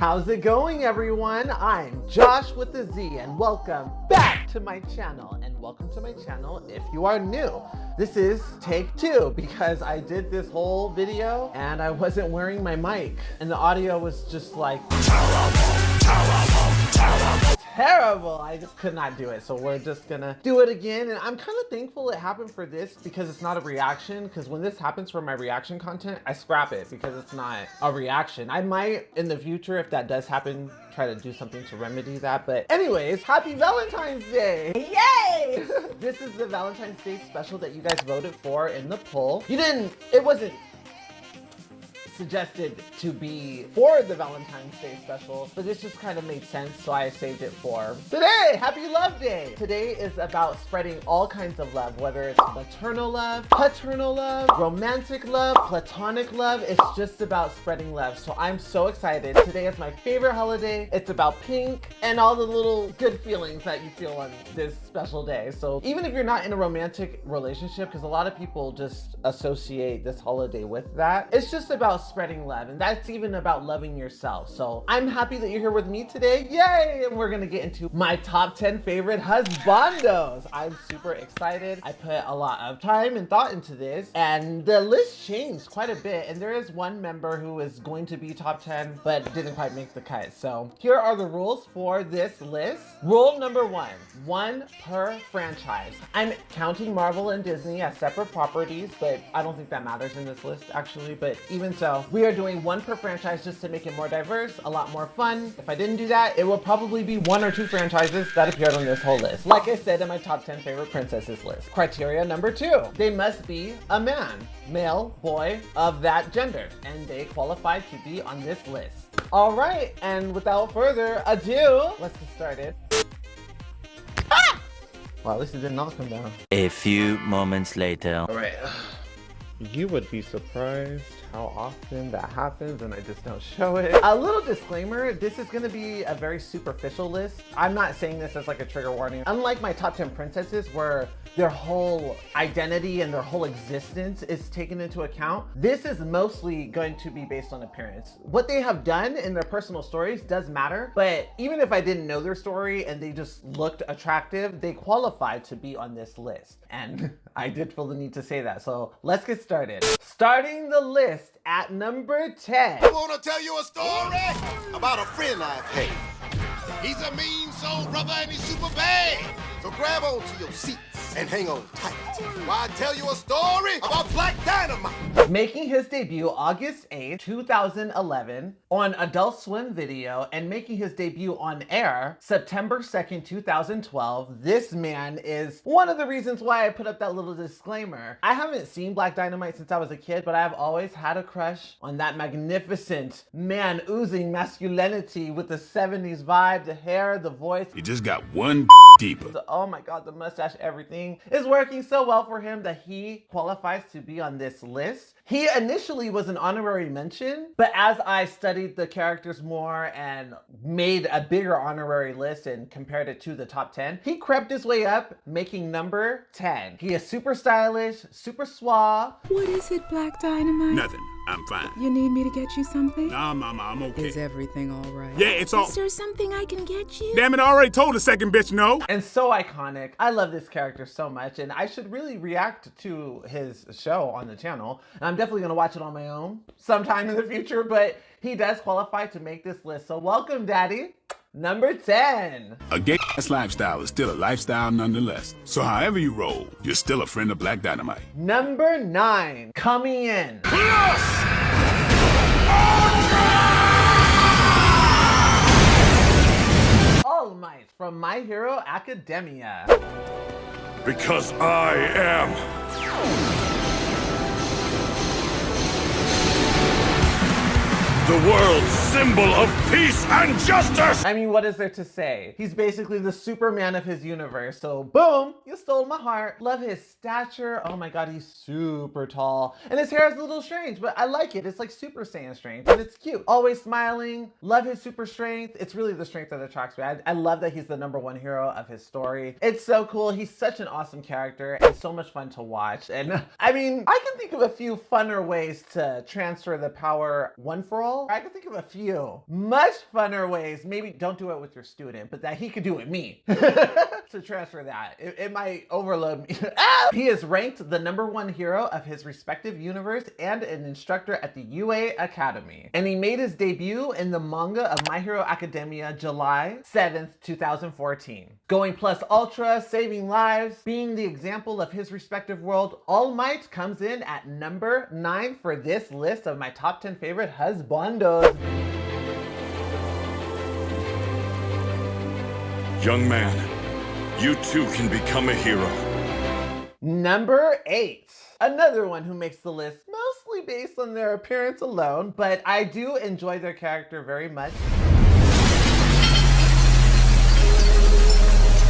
How's it going, everyone? I'm Josh with a Z, and welcome back to my channel. And welcome to my channel if you are new. This is take two because I did this whole video and I wasn't wearing my mic, and the audio was just like terrible. I just could not do it. So we're just gonna do it again. And I'm kind of thankful it happened for this because it's not a reaction. Because when this happens for my reaction content, I scrap it because it's not a reaction. I might in the future, if that does happen, try to do something to remedy that. But anyways, happy Valentine's Day. Yay! This is the Valentine's Day special that you guys voted for in the poll. It wasn't suggested to be for the Valentine's Day special, but this just kind of made sense, so I saved it for today. Happy Love Day! Today is about spreading all kinds of love, whether it's maternal love, paternal love, romantic love, platonic love. It's just about spreading love. So I'm so excited. Today is my favorite holiday. It's about pink and all the little good feelings that you feel on this special day. So even if you're not in a romantic relationship, because a lot of people just associate this holiday with that, it's just about spreading love, and that's even about loving yourself. So I'm happy that you're here with me today. Yay! And we're gonna get into my top 10 favorite husbandos. I'm super excited. I put a lot of time and thought into this, and the list changed quite a bit, and there is one member who is going to be top 10 but didn't quite make the cut. So here are the rules for this list. Rule number one per franchise. I'm counting Marvel and Disney as separate properties, but I don't think that matters in this list actually. But even so, we are doing one per franchise just to make it more diverse, a lot more fun. If I didn't do that, it will probably be one or two franchises that appeared on this whole list. Like I said in my top 10 favorite princesses list. Criteria number 2, they must be a man, male, boy of that gender, and they qualify to be on this list. All right, and without further ado, let's get started. Ah! Well, at least it did not come down. A few moments later. All right. You would be surprised how often that happens and I just don't show it. A little disclaimer, this is gonna be a very superficial list. I'm not saying this as like a trigger warning. Unlike my top 10 princesses where their whole identity and their whole existence is taken into account, this is mostly going to be based on appearance. What they have done in their personal stories does matter, but even if I didn't know their story and they just looked attractive, they qualify to be on this list. And I did feel the need to say that. So let's get started. Starting the list at number 10. I want to tell you a story about a friend I've had. He's a mean soul brother and he's super bad. So grab onto your seats and hang on tight while I tell you a story about Black Dynamite. Making his debut August 8th, 2011 on Adult Swim Video and making his debut on air September 2nd, 2012, this man is one of the reasons why I put up that little disclaimer. I haven't seen Black Dynamite since I was a kid, but I've always had a crush on that magnificent man oozing masculinity with the 70s vibe, the hair, the voice. You just got one deeper. Oh my God, the mustache, everything is working so well for him that he qualifies to be on this list. He initially was an honorary mention, but as I studied the characters more and made a bigger honorary list and compared it to the top 10, he crept his way up, making number 10. He is super stylish, super suave. What is it, Black Dynamite? Nothing. I'm fine. You need me to get you something? Nah, mama, I'm okay. Is everything all right? Yeah, it's all. Is there something I can get you? Damn it, I already told the second bitch no. And so iconic. I love this character so much, and I should really react to his show on the channel. And I'm definitely gonna watch it on my own sometime in the future, but he does qualify to make this list. So welcome, Daddy. Number 10. A gay-ass lifestyle is still a lifestyle nonetheless. So however you roll, you're still a friend of Black Dynamite. Number 9, coming in. All Might from My Hero Academia. Because I am the world's symbol of peace and justice! I mean, what is there to say? He's basically the Superman of his universe. So boom, you stole my heart. Love his stature. Oh my God, he's super tall. And his hair is a little strange, but I like it. It's like Super Saiyan strength and it's cute. Always smiling. Love his super strength. It's really the strength that attracts me. I love that he's the #1 hero of his story. It's so cool. He's such an awesome character and so much fun to watch. And I mean, I can think of a few funner ways to transfer the power one for all all, I can think of a few much funner ways. Maybe don't do it with your student, but that he could do with me to transfer that. It might overload me. He is ranked the #1 hero of his respective universe and an instructor at the UA Academy. And he made his debut in the manga of My Hero Academia July 7th, 2014. Going plus ultra, saving lives, being the example of his respective world, All Might comes in at number 9 for this list of my top 10 favorite husbandos. Young man, you too can become a hero. Number 8. Another one who makes the list mostly based on their appearance alone, but I do enjoy their character very much.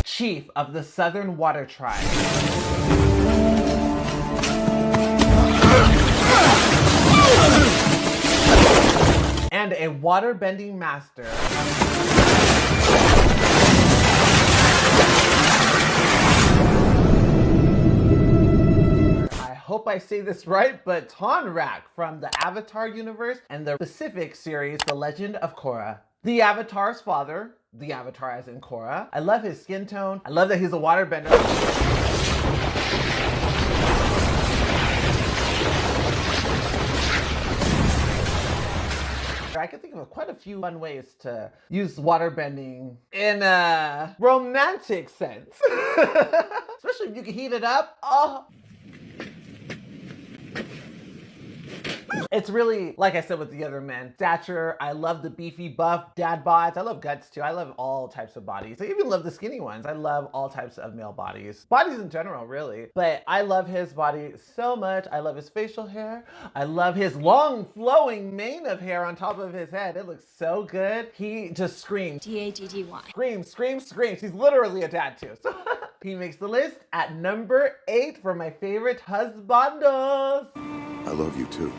Chief of the Southern Water Tribe. And a water-bending master. I hope I say this right, but Tonrak from the Avatar universe and the Pacific series, The Legend of Korra. The Avatar's father, the Avatar as in Korra. I love his skin tone. I love that he's a waterbender. I can think of quite a few fun ways to use waterbending in a romantic sense. Especially if you can heat it up. Oh. It's really, like I said with the other men, stature. I love the beefy buff dad bods. I love guts too. I love all types of bodies. I even love the skinny ones. I love all types of male bodies. Bodies in general, really. But I love his body so much. I love his facial hair. I love his long flowing mane of hair on top of his head. It looks so good. He just screams. T-A-T-T-Y. Screams, screams, screams. He's literally a dad too. So he makes the list at number 8 for my favorite husbandos. I love you too.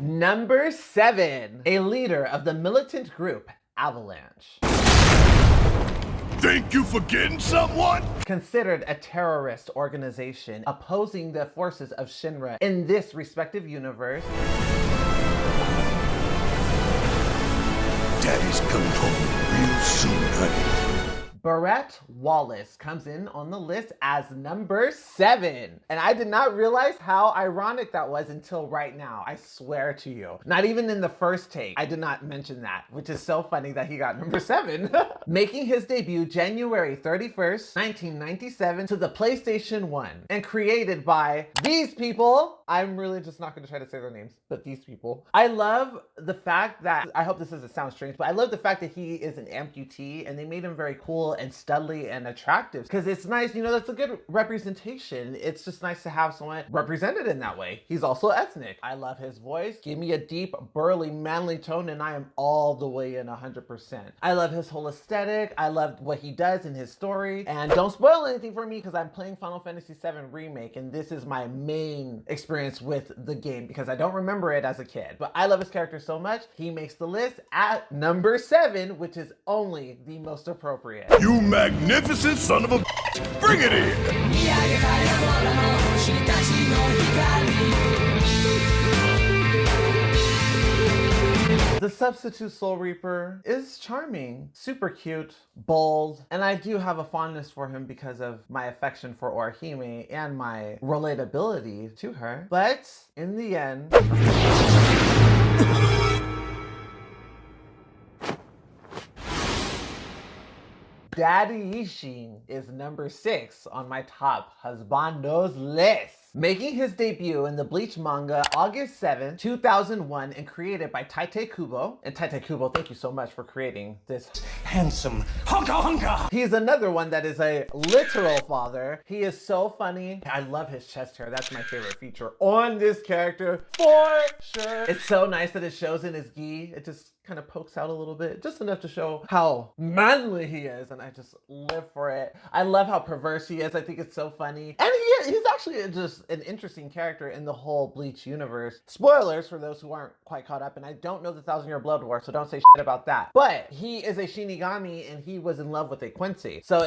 Number 7, a leader of the militant group Avalanche. Think you forgetting someone? Considered a terrorist organization opposing the forces of Shinra in this respective universe. Daddy's coming home real soon, honey. Barrett Wallace comes in on the list as number 7. And I did not realize how ironic that was until right now. I swear to you. Not even in the first take, I did not mention that, which is so funny that he got number 7. Making his debut January 31st, 1997 to the PlayStation 1 and created by these people. I'm really just not going to try to say their names, but these people. I love the fact that, I hope this doesn't sound strange, but I love the fact that he is an amputee and they made him very cool and studly and attractive because it's nice, you know, that's a good representation. It's just nice to have someone represented in that way. He's also ethnic. I love his voice. Give me a deep, burly, manly tone and I am all the way in 100%. I love his whole aesthetic. I love what he does in his story. And don't spoil anything for me because I'm playing Final Fantasy VII Remake and this is my main experience with the game because I don't remember it as a kid. But I love his character so much. He makes the list at number 7, which is only the most appropriate. You magnificent son of a bitch. Bring it in! The substitute Soul Reaper is charming, super cute, bold, and I do have a fondness for him because of my affection for Orihime and my relatability to her. But in the end, Daddy Ishin is number 6 on my top husbandos list. Making his debut in the Bleach manga August 7, 2001 and created by Tite Kubo. And Tite Kubo, thank you so much for creating this handsome hunka. He's another one that is a literal father. He is so funny. I love his chest hair. That's my favorite feature on this character for sure. It's so nice that it shows in his gi. It just kind of pokes out a little bit, just enough to show how manly he is, and I just live for it. I love how perverse he is. I think it's so funny. And he's actually just an interesting character in the whole Bleach universe. Spoilers for those who aren't quite caught up, and I don't know the 1,000-Year Blood War, so don't say shit about that. But he is a Shinigami, and he was in love with a Quincy. So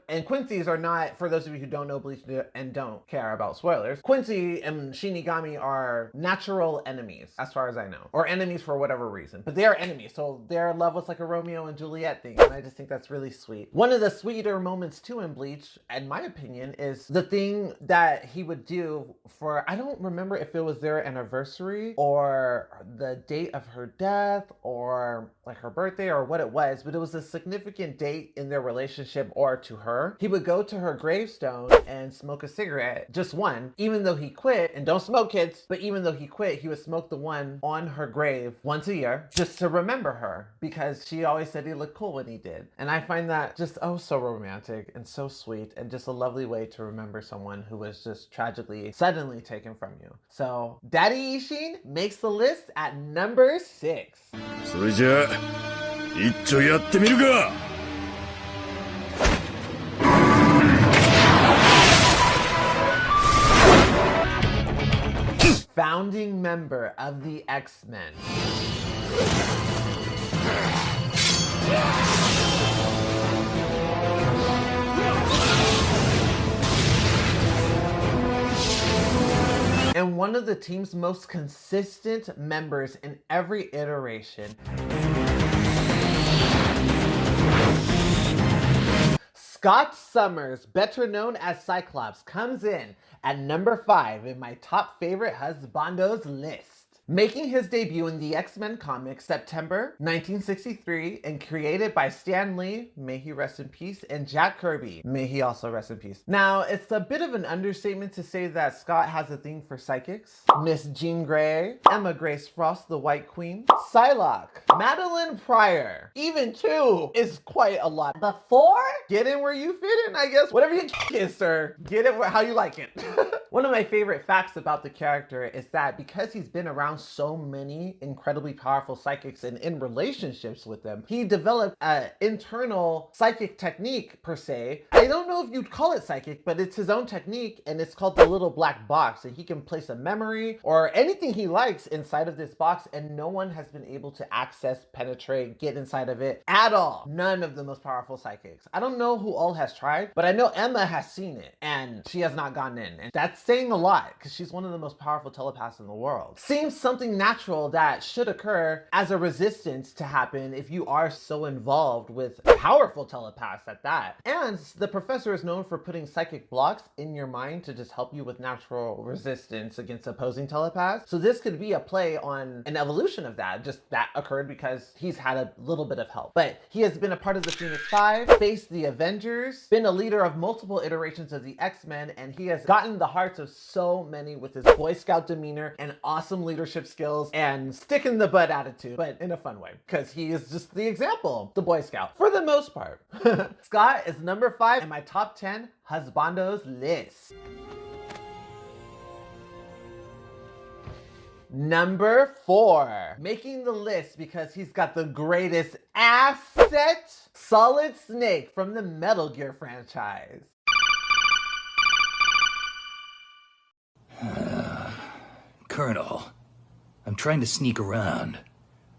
and Quincy's are not, for those of you who don't know Bleach and don't care about spoilers, Quincy and Shinigami are natural enemies, as far as I know, or enemies for whatever reason, but they are enemies. So their love was like a Romeo and Juliet thing, and I just think that's really sweet. One of the sweeter moments too in Bleach, in my opinion, is the thing that he would do for, I don't remember if it was their anniversary or the date of her death or like her birthday or what it was, but it was a significant date in their relationship or to her. He would go to her gravestone and smoke a cigarette, just one, even though he quit, and don't smoke kids, but even though he quit, he would smoke the one on her grave once a year just to remember her, because she always said he looked cool when he did. And I find that just so romantic and so sweet, and just a lovely way to remember someone who was just tragically, suddenly taken from you. So Daddy Ishin makes the list at number 6. それじゃあ一丁やってみるか。Founding member of the X-Men. And one of the team's most consistent members in every iteration. Scott Summers, better known as Cyclops, comes in at number 5 in my top favorite Husbandos list. Making his debut in the X-Men comics September 1963 and created by Stan Lee, may he rest in peace, and Jack Kirby, may he also rest in peace. Now, it's a bit of an understatement to say that Scott has a thing for psychics. Miss Jean Grey, Emma Grace Frost, the White Queen, Psylocke, Madeline Pryor, even 2 is quite a lot. But 4? Get in where you fit in, I guess. Whatever you kiss, sir. Get it how you like it. One of my favorite facts about the character is that because he's been around so many incredibly powerful psychics and in relationships with them, he developed an internal psychic technique per se. I don't know if you'd call it psychic, but it's his own technique, and it's called the little black box, and he can place a memory or anything he likes inside of this box, and no one has been able to access, penetrate, get inside of it at all. None of the most powerful psychics. I don't know who all has tried, but I know Emma has seen it and she has not gotten in, and that's saying a lot because she's one of the most powerful telepaths in the world. Seems something natural that should occur as a resistance to happen if you are so involved with powerful telepaths at that. And the professor is known for putting psychic blocks in your mind to just help you with natural resistance against opposing telepaths. So this could be a play on an evolution of that. Just that occurred because he's had a little bit of help. But he has been a part of the Phoenix Five, faced the Avengers, been a leader of multiple iterations of the X-Men, and he has gotten the hearts of so many with his Boy Scout demeanor and awesome leadership skills and stick in the butt attitude, but in a fun way, because he is just the example, the Boy Scout, for the most part. Scott is number 5 in my top 10 Husbandos list. Number 4, making the list because he's got the greatest asset, Solid Snake from the Metal Gear franchise. Colonel, I'm trying to sneak around,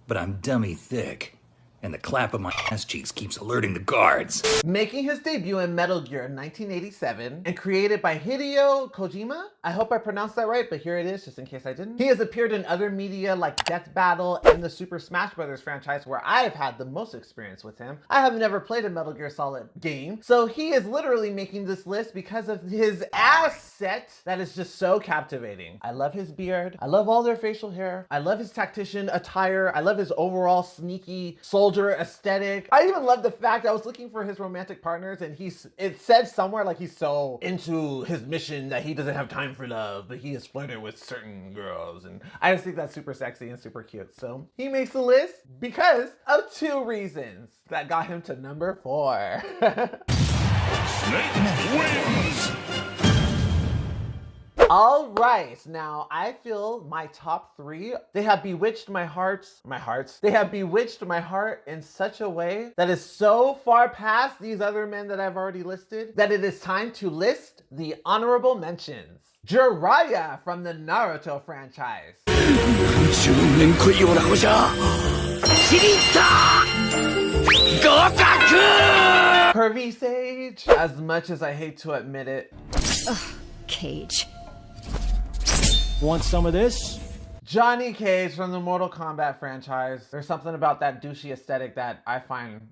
but I'm dummy thick, and the clap of my ass cheeks keeps alerting the guards. Making his debut in Metal Gear in 1987 and created by Hideo Kojima. I hope I pronounced that right, but here it is, just in case I didn't. He has appeared in other media like Death Battle and the Super Smash Bros. Franchise, where I've had the most experience with him. I have never played a Metal Gear Solid game, so he is literally making this list because of his asset that is just so captivating. I love his beard. I love all their facial hair. I love his tactician attire. I love his overall sneaky soldier aesthetic. I even love the fact I was looking for his romantic partners, and it said somewhere like he's so into his mission that he doesn't have time for love, but he is flirting with certain girls, and I just think that's super sexy and super cute. So he makes the list because of 2 reasons that got him to number 4. All right, now I feel my top 3, they have bewitched my heart in such a way that is so far past these other men that I've already listed that it is time to list the honorable mentions. Jiraiya from the Naruto franchise. Curvy Sage, as much as I hate to admit it. Cage. Want some of this? Johnny Cage from the Mortal Kombat franchise. There's something about that douchey aesthetic that I find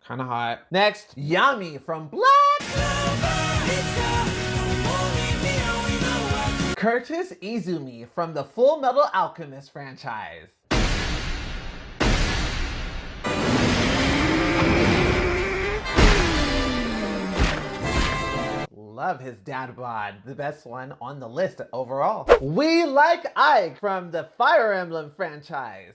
kind of hot. Next, Yami from Black Curtis Izumi from the Full Metal Alchemist franchise. Love his dad bod, the best one on the list overall. We Like Ike from the Fire Emblem franchise.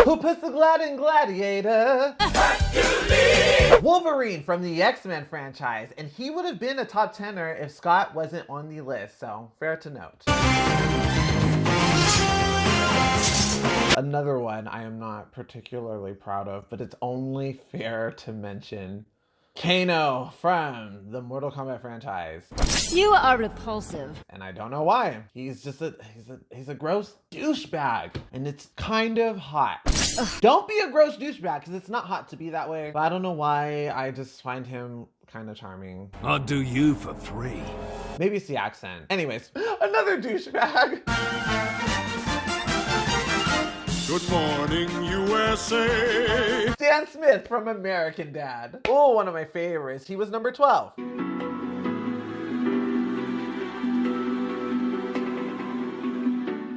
Who puts the Glad in Gladiator? Wolverine from the X-Men franchise, and he would have been a top 10er if Scott wasn't on the list, so fair to note. Another one I am not particularly proud of, but it's only fair to mention. Kano from the Mortal Kombat franchise. You are repulsive. And I don't know why. He's just he's a gross douchebag, and it's kind of hot. Don't be a gross douchebag, because it's not hot to be that way. But I don't know why, I just find him kind of charming. I'll do you for free. Maybe it's the accent. Anyways, another douchebag. Good morning, USA. Stan Smith from American Dad. Oh, one of my favorites. He was number 12.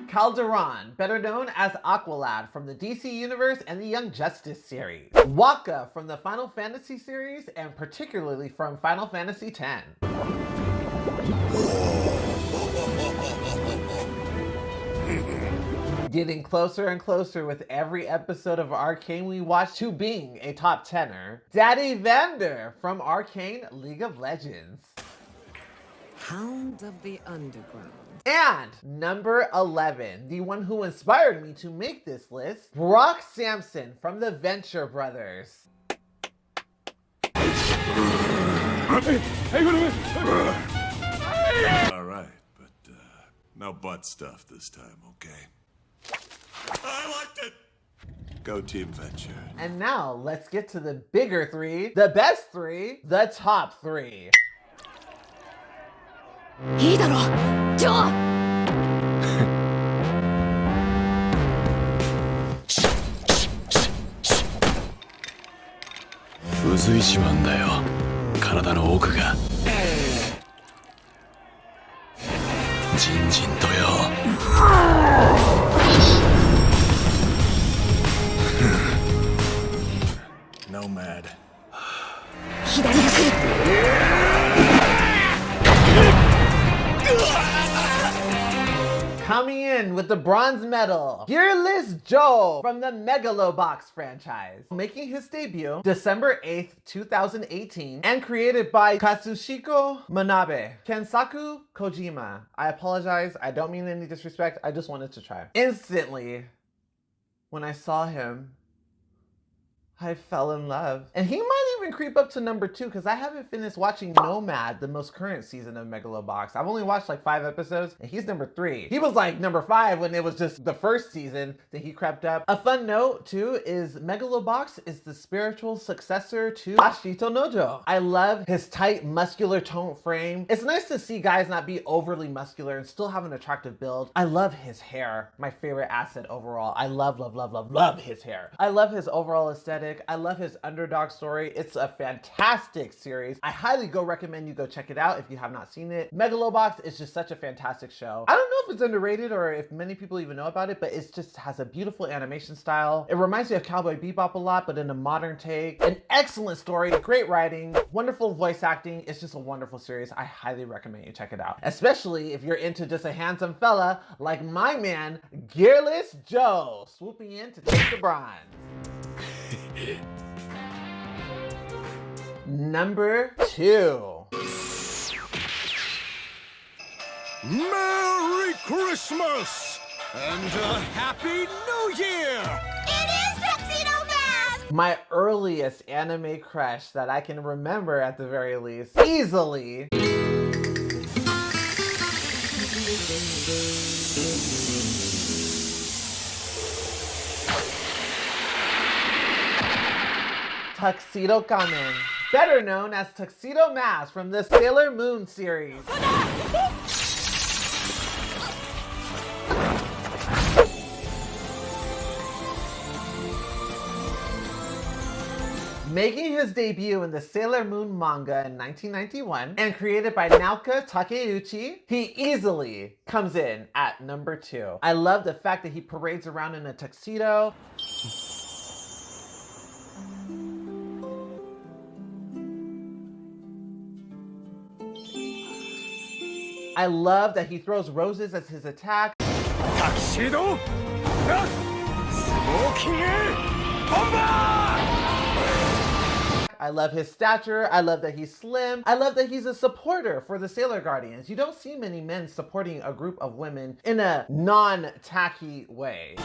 Calderon, better known as Aqualad from the DC Universe and the Young Justice series. Waka from the Final Fantasy series, and particularly from Final Fantasy X. Getting closer and closer with every episode of Arcane we watch to being a top 10er. Daddy Vander from Arcane League of Legends. Hound of the Underground. And number 11, the one who inspired me to make this list, Brock Sampson from the Venture Brothers. All right, but no butt stuff this time, okay? I liked it. Go Team Venture. And now let's get to the bigger 3, the best 3, the top 3. いいだろ、ジョー。うずいちまうんだよ、体の奥が。じんじんとよ。Nomad. 左が来る。 Coming in with the bronze medal, Fearless Joe from the Megalobox franchise. Making his debut December 8th, 2018, and created by Katsushiko Manabe, Kensaku Kojima. I apologize, I don't mean any disrespect, I just wanted to try. Instantly, when I saw him, I fell in love. And he might even creep up to number 2, because I haven't finished watching Nomad, the most current season of Megalobox. I've only watched like 5 episodes, and he's number 3. He was like number 5 when it was just the first season that he crept up. A fun note too is Megalobox is the spiritual successor to Ashito Nojo. I love his tight, muscular toned frame. It's nice to see guys not be overly muscular and still have an attractive build. I love his hair, my favorite asset overall. I love his hair. I love his overall aesthetic. I love his underdog story. It's a fantastic series. I highly recommend you go check it out if you have not seen it. Megalobox is just such a fantastic show. I don't know if it's underrated or if many people even know about it, but it just has a beautiful animation style. It reminds me of Cowboy Bebop a lot, but in a modern take. An excellent story, great writing, wonderful voice acting. It's just a wonderful series. I highly recommend you check it out, especially if you're into just a handsome fella like my man, Gearless Joe, swooping in to take the bronze. Number 2. Merry Christmas and a Happy New Year! It is Tuxedo Mask! My earliest anime crush that I can remember at the very least, easily. Tuxedo Kamen, better known as Tuxedo Mask from the Sailor Moon series. Making his debut in the Sailor Moon manga in 1991 and created by Naoka Takeuchi, he easily comes in at number 2. I love the fact that he parades around in a tuxedo. I love that he throws roses as his attack. Tuxedo? Smoking Bomba! I love his stature. I love that he's slim. I love that he's a supporter for the Sailor Guardians. You don't see many men supporting a group of women in a non-tacky way.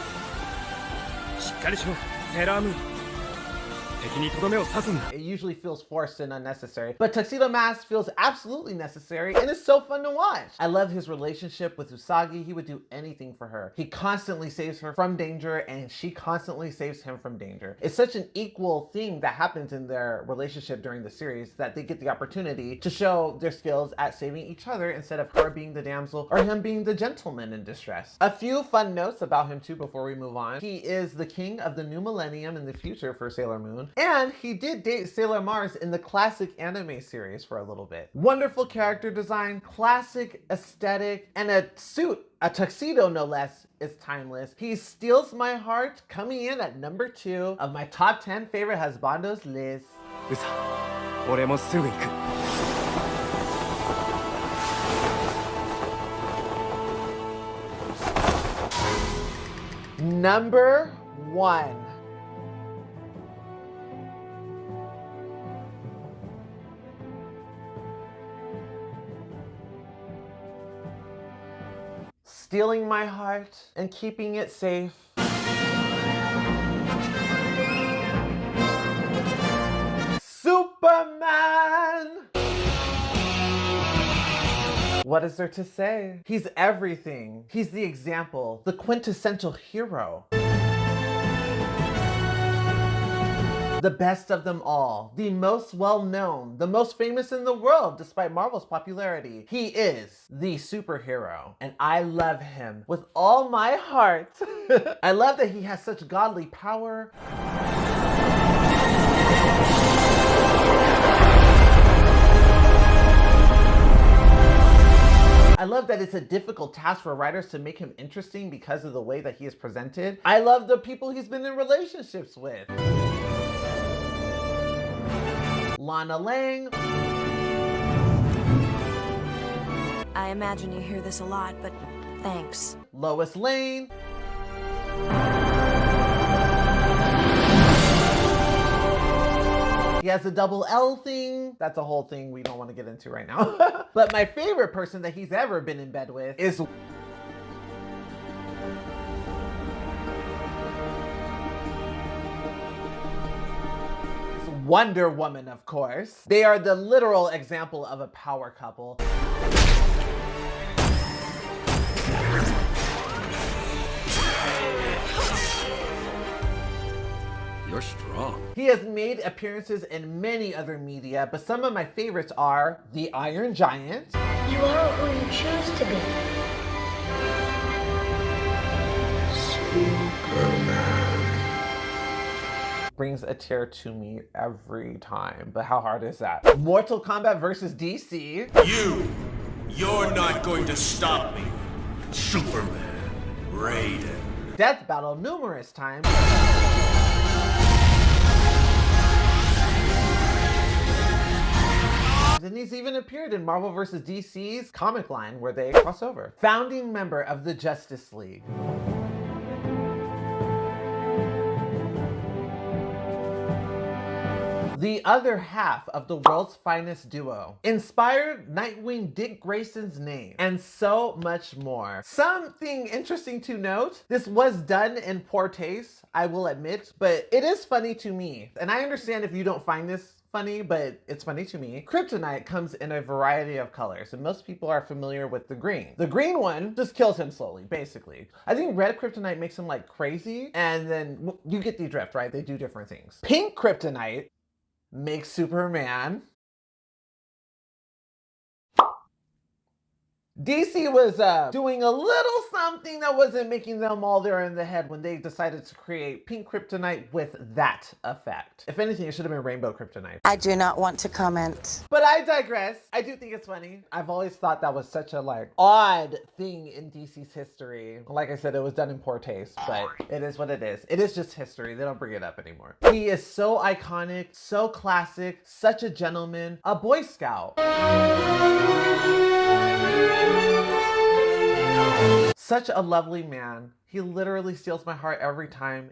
It usually feels forced and unnecessary, but Tuxedo Mask feels absolutely necessary and it's so fun to watch. I love his relationship with Usagi. He would do anything for her. He constantly saves her from danger and she constantly saves him from danger. It's such an equal thing that happens in their relationship during the series that they get the opportunity to show their skills at saving each other instead of her being the damsel or him being the gentleman in distress. A few fun notes about him too before we move on. He is the king of the new millennium in the future for Sailor Moon. And he did date Sailor Mars in the classic anime series for a little bit. Wonderful character design, classic aesthetic, and a suit, a tuxedo no less, is timeless. He steals my heart, coming in at number 2 of my top 10 favorite husbandos list. Number 1. Stealing my heart and keeping it safe. Superman! What is there to say? He's everything. He's the example, the quintessential hero. The best of them all, the most well-known, the most famous in the world despite Marvel's popularity. He is the superhero, and I love him with all my heart. I love that he has such godly power. I love that it's a difficult task for writers to make him interesting because of the way that he is presented. I love the people he's been in relationships with. Lana Lang. I imagine you hear this a lot, but thanks. Lois Lane. He has the double L thing. That's a whole thing we don't want to get into right now. But my favorite person that he's ever been in bed with is Wonder Woman, of course. They are the literal example of a power couple. You're strong. He has made appearances in many other media, but some of my favorites are The Iron Giant. You are who you choose to be. Superman. Brings a tear to me every time, but how hard is that? Mortal Kombat versus DC. You're not going to stop me. Superman, Raiden. Death Battle numerous times. And he's even appeared in Marvel vs. DC's comic line where they cross over. Founding member of the Justice League. the other half of the world's finest duo, inspired Nightwing Dick Grayson's name, and so much more. Something interesting to note, this was done in poor taste, I will admit, but it is funny to me. And I understand if you don't find this funny, but it's funny to me. Kryptonite comes in a variety of colors, and most people are familiar with the green. The green one just kills him slowly, basically. I think red kryptonite makes him like crazy, and then you get the drift, right? They do different things. Pink kryptonite makes Superman. DC was doing a little something that wasn't making them all there in the head when they decided to create pink kryptonite with that effect. If anything, it should have been rainbow kryptonite. I do not want to comment. But I digress. I do think it's funny. I've always thought that was such a like odd thing in DC's history. Like I said, it was done in poor taste, but it is what it is. It is just history. They don't bring it up anymore. He is so iconic, so classic, such a gentleman, a Boy Scout. Such a lovely man. He literally steals my heart every time.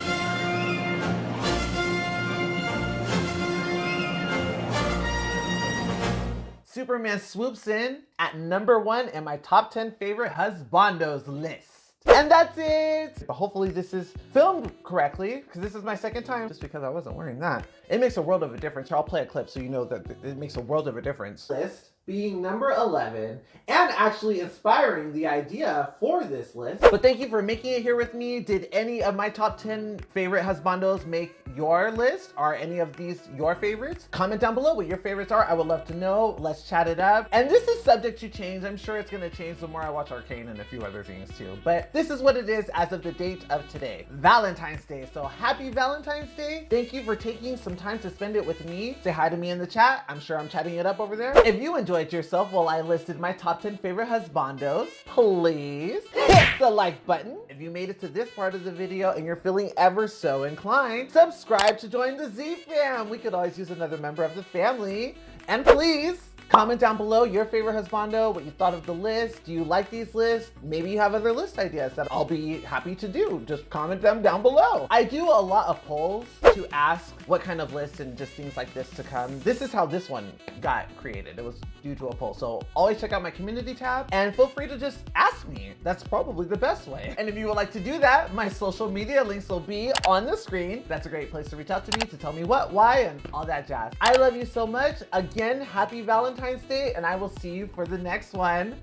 Superman swoops in at #1 in my top 10 favorite Husbandos list. And that's it. But hopefully this is filmed correctly, because this is my second time, just because I wasn't wearing that. It makes a world of a difference. Here, I'll play a clip so you know that it makes a world of a difference. List being number 11 and actually inspiring the idea for this list. But thank you for making it here with me. Did any of my top 10 favorite Husbandos make your list? Are any of these your favorites? Comment down below what your favorites are. I would love to know. Let's chat it up. And this is subject to change. I'm sure it's gonna change the more I watch Arcane and a few other things too. But this is what it is as of the date of today, Valentine's Day. So happy Valentine's Day. Thank you for taking some time to spend it with me. Say hi to me in the chat. I'm sure I'm chatting it up over there. If you enjoyed yourself while I listed my top 10 favorite Husbandos, please hit the like button. If you made it to this part of the video and you're feeling ever so inclined, subscribe to join the Z fam. We could always use another member of the family. And please comment down below your favorite Husbando, what you thought of the list. Do you like these lists? Maybe you have other list ideas that I'll be happy to do. Just comment them down below. I do a lot of polls to ask what kind of list and just things like this to come. This is how this one got created. It was due to a poll. So always check out my community tab and feel free to just ask me. That's probably the best way. And if you would like to do that, my social media links will be on the screen. That's a great place to reach out to me to tell me what, why, and all that jazz. I love you so much. Again, happy Valentine's Day, and I will see you for the next one.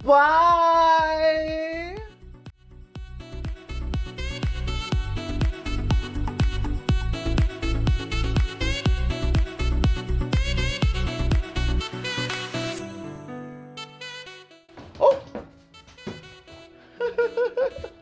Bye!